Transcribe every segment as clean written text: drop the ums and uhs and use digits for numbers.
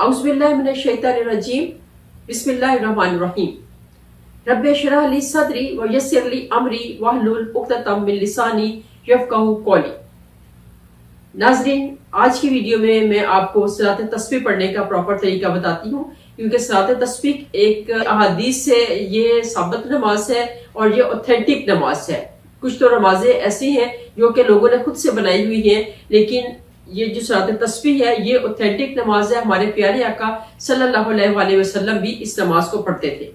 औज़ुबिल्लाहि मिनश्शैतानिर्रजीम बिस्मिल्लाहिर्रहमानिर्रहीम रब्बि इश्रह ली सदरी व यस्सिर ली अमरी वहलुल उक़दतम मिन लिसानी यफ़क़हू क़ौली। नाज़रीन, आज की वीडियो में मैं आपको सलात तस्बीह पढ़ने का प्रॉपर तरीका बताती हूँ, क्योंकि सलात तस्बीह एक अहादीस से ये साबित नमाज है और ये ऑथेंटिक नमाज है। कुछ तो नमाजें ऐसी हैं जो कि लोगों ने खुद से बनाई हुई हैं, लेकिन ये जो सलात तस्बीह है ये ऑथेंटिक नमाज है। हमारे प्यारे आका सल्लल्लाहु अलैहि वसल्लम भी इस नमाज को पढ़ते थे,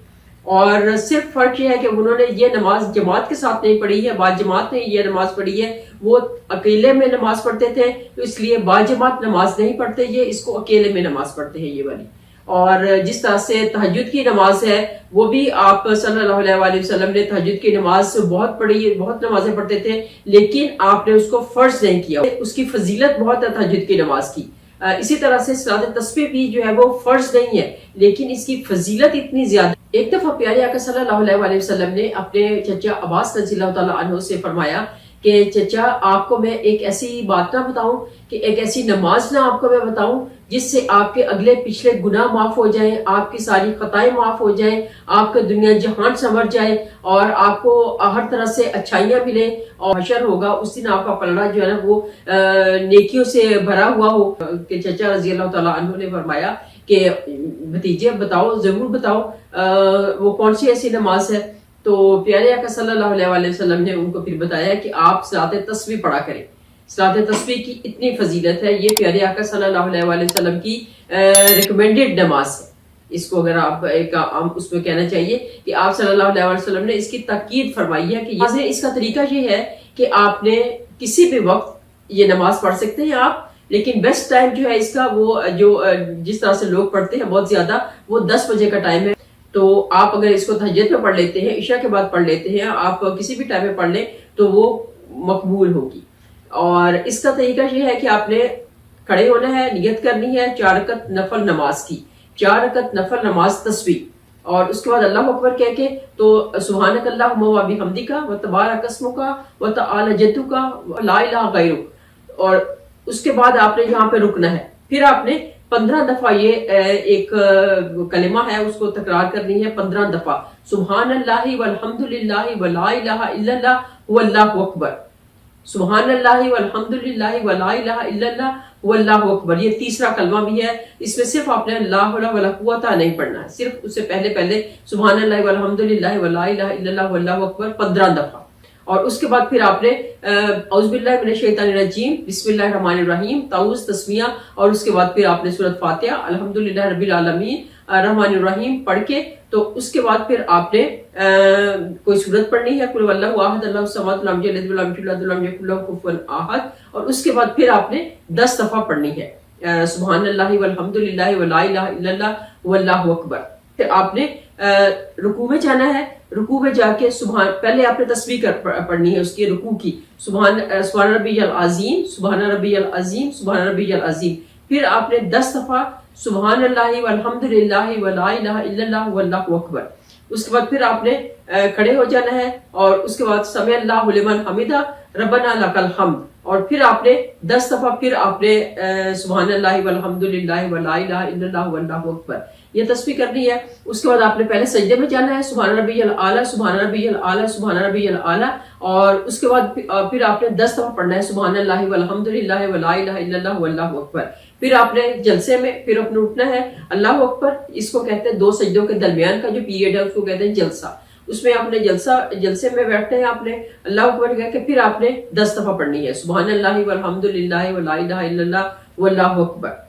और सिर्फ फर्क ये है कि उन्होंने ये नमाज जमात के साथ नहीं पढ़ी है, बाजमात ने ये नमाज पढ़ी है। वो अकेले में नमाज पढ़ते थे, तो इसलिए बाजमात नमाज नहीं पढ़ते, ये इसको अकेले में नमाज पढ़ते हैं ये वाली। और जिस तरह से तहज्जुद की नमाज है, वो भी आप सल्लल्लाहु अलैहि वसल्लम ने तहज्जुद की नमाज बहुत पढ़ी, बहुत नमाजें पढ़ते थे, लेकिन आपने उसको फर्ज नहीं किया। उसकी फजीलत बहुत है तहज्जुद की नमाज की। इसी तरह से सलात तस्बीह भी जो है वो फर्ज नहीं है, लेकिन इसकी फजीलत इतनी ज्यादा। एक दफा प्यारे आका सल्लल्लाहु अलैहि वसल्लम ने अपने चचा अब्बास रज़ियल्लाहु तआला अन्हु से फरमाया कि चचा, आपको मैं एक ऐसी बात ना बताऊं, कि एक ऐसी नमाज ना आपको मैं बताऊं जिससे आपके अगले पिछले गुनाह माफ हो जाएं, आपकी सारी खताएं माफ हो जाएं, आपके दुनिया जहान संवर जाए और आपको हर तरह से अच्छाइयां मिले, और हशर होगा उस दिन आपका पलड़ा जो है ना वो नेकियों से भरा हुआ हो। कि चचा रज़ियल्लाहु तआला अन्हु ने फरमाया कि भतीजे बताओ, जरूर बताओ, वो कौन सी ऐसी नमाज है। तो प्यारे आका सल्लल्लाहु अलैहि वसल्लम ने उनको फिर बताया कि आप सलात तस्बीह पढ़ा करें। सलात तस्बीह की इतनी फजीलत है, ये प्यारे आका सल्लल्लाहु अलैहि वसल्लम की रिकमेंडेड नमाज है। इसको अगर आप उसमें कहना चाहिए कि आप सल्लल्लाहु अलैहि वसल्लम ने इसकी ताकीद फरमाई है कि इसका तरीका ये है कि आपने किसी भी वक्त ये नमाज पढ़ सकते हैं आप, लेकिन बेस्ट टाइम जो है इसका वो जो जिस तरह से लोग पढ़ते हैं बहुत ज्यादा, वो 10 बजे का टाइम है। तो आप अगर इसको तहज्जुद में पढ़ लेते हैं, इशा के बाद पढ़ लेते हैं, आप किसी भी टाइम में पढ़ लें तो वो मकबूल होगी। और इसका तरीका ये है कि आपने खड़े होना है, नियत करनी है 4 रकत नफल नमाज की, 4 रकत नफल नमाज तस्बीह, और उसके बाद अल्लाहु अकबर कह के तो सुब्हानक अल्लाहुम्मा व बिहम्दिका व तबारक अस्मुका व तआला जद्दुका व ला इलाहा गैरुक, और उसके बाद आपने यहाँ पे रुकना है। फिर आपने 15 दफा ये एक कलिमा है उसको तकरार करनी है 15 दफा, सुब्हानल्लाहि वल्हम्दुलिल्लाहि व ला इलाहा इल्लल्लाह वल्लाहु अकबर, सुब्हानल्लाहि वल्हम्दुलिल्लाहि व ला इलाहा इल्लल्लाह वल्लाहु अकबर। ये तीसरा कलमा भी है, इसमें सिर्फ आपने ला हौला वला कुव्वता नहीं पढ़ना है, सिर्फ उससे पहले सुब्हानल्लाहि वल्हम्दुलिल्लाहि व ला इलाहा इल्लल्लाह वल्लाहु अकबर 15 दफा। और उसके बाद फिर आपने औज़ुबिल्लाहि मिनश्शैतानिर्रजीम बिस्मिल्लाहिर्रहमानिर्रहीम ताऊज़ तस्मिया, और उसके बाद फिर आपने सूरत फातिहा अल्हम्दुलिल्लाहि रब्बिल आलमीन रहमानिर्रहीम पढ़ के, तो उसके बाद फिर आपने कोई सूरत पढ़नी है, कुल हुवल्लाहु अहद अल्लाहु समद लम यलिद वलम यूलद वलम यकुल लहू कुफुवन अहद, और उसके बाद फिर आपने 10 दफा पढ़नी है सुब्हानल्लाहि वल्हम्दुलिल्लाहि व ला इलाहा इल्लल्लाह वल्लाहु अकबर। फिर आपने रुकू में जाना है, रुकू में जाके सुभान, पहले आपने तस्बीह पढ़नी है उसकी रुकू की, सुभान रब्बियल अज़ीम, सुभान रब्बियल अज़ीम, सुभान रब्बियल अज़ीम। फिर आपने 10 दफा सुब्हानल्लाहि वल्हम्दुलिल्लाहि व ला इलाहा इल्लल्लाह वल्लाहु अकबर। उसके बाद फिर आपने खड़े हो जाना है, और उसके बाद समी अल्लाहु लिमन हमिदा रब्बना लकल हम्द, और फिर आपने 10 दफा फिर आपने सुब्हानल्लाहि वल्हम्दुलिल्लाहि व ला इलाहा इल्लल्लाह वल्लाहु अकबर ये तस्बीह करनी है। उसके बाद आपने पहले सजदे में जाना है, सुभान रब्बियल आला, सुभान रब्बियल आला, सुभान रब्बियल आला, और उसके बाद फिर आपने 10 दफा पढ़ना है सुब्हानल्लाहि वल्हम्दुलिल्लाहि व ला इलाहा इल्लल्लाह वल्लाहु अकबर। फिर आपने जलसे में फिर अपने उठना है, अल्लाहु अकबर, इसको कहते हैं 2 सजदों के दरमियान का जो पीरियड है उसको कहते हैं जलसा। उसमें आपने जलसे में बैठना है, आपने अल्लाहु अकबर कह के फिर आपने 10 दफा पढ़नी है सुब्हानल्लाहि वल्हम्दुलिल्लाहि व ला इलाहा इल्लल्लाह वल्लाहु अकबर।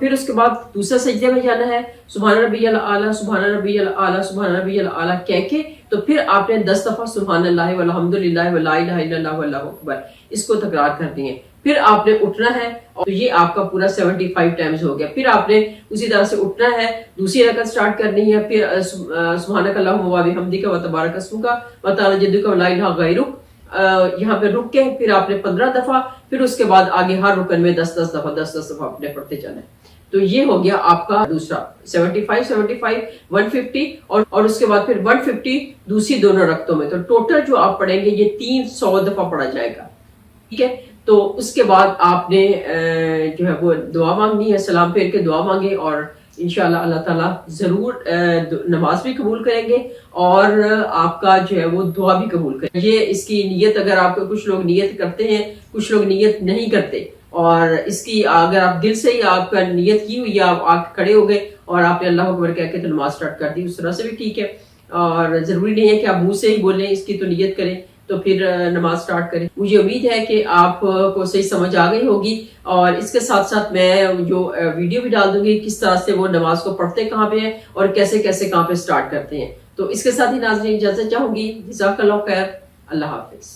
फिर उसके बाद दूसरा सजदे में जाना है, सुभान रब्बियल आला, सुभान रब्बियल आला, सुभान रब्बियल आला कह के, तो फिर आपने 10 दफा सुब्हानल्लाहि वल्हम्दुलिल्लाहि व ला इलाहा इल्लल्लाह वल्लाहु अकबर इसको तकरार करनी है। फिर आपने उठना है, और ये आपका पूरा 75 टाइम्स हो गया। फिर आपने उसी तरह से उठना है, दूसरी रकत स्टार्ट करनी है, फिर सुब्हानक अल्लाहुम्मा व बिहम्दिका व तबारक अस्मुका व तआला जद्दुका व ला इलाहा गैरुक, यहाँ पे रुक के फिर आपने 15 दफा, फिर उसके बाद आगे हर रुकन में 10-10 दफा आपने पढ़ते जाना है। तो ये हो गया आपका दूसरा 75 150, और उसके बाद फिर 150 दूसरी दोनों रकतों में। तो टोटल जो आप पढ़ेंगे ये 300 दफा पढ़ा जाएगा। ठीक है, تو اس کے بعد آپ نے جو ہے وہ دعا مانگنی ہے، سلام پھیر کے دعا مانگے، اور انشاءاللہ اللہ تعالیٰ ضرور نماز بھی قبول کریں گے اور آپ کا جو ہے وہ دعا بھی قبول کریں گے۔ یہ اس کی نیت، اگر آپ کو کچھ لوگ نیت کرتے ہیں، کچھ لوگ نیت نہیں کرتے، اور اس کی اگر آپ دل سے ہی آپ کا نیت کی ہوئی، آپ آ کے کھڑے ہو گئے اور آپ نے اللہ اکبر کہہ کے تو نماز سٹارٹ کر دی، اس طرح سے بھی ٹھیک ہے، اور ضروری نہیں ہے کہ آپ منہ سے ہی بولیں، اس کی تو نیت کریں تو پھر نماز سٹارٹ کریں۔ مجھے امید ہے کہ آپ کو صحیح سمجھ آ گئی ہوگی، اور اس کے ساتھ ساتھ میں جو ویڈیو بھی ڈال دوں گی کس طرح سے وہ نماز کو پڑھتے کہاں پہ ہیں اور کیسے کیسے کہاں پہ سٹارٹ کرتے ہیں۔ تو اس کے ساتھ ہی ناظرین اجازت چاہوں گی، جزاک اللہ خیر، اللہ حافظ۔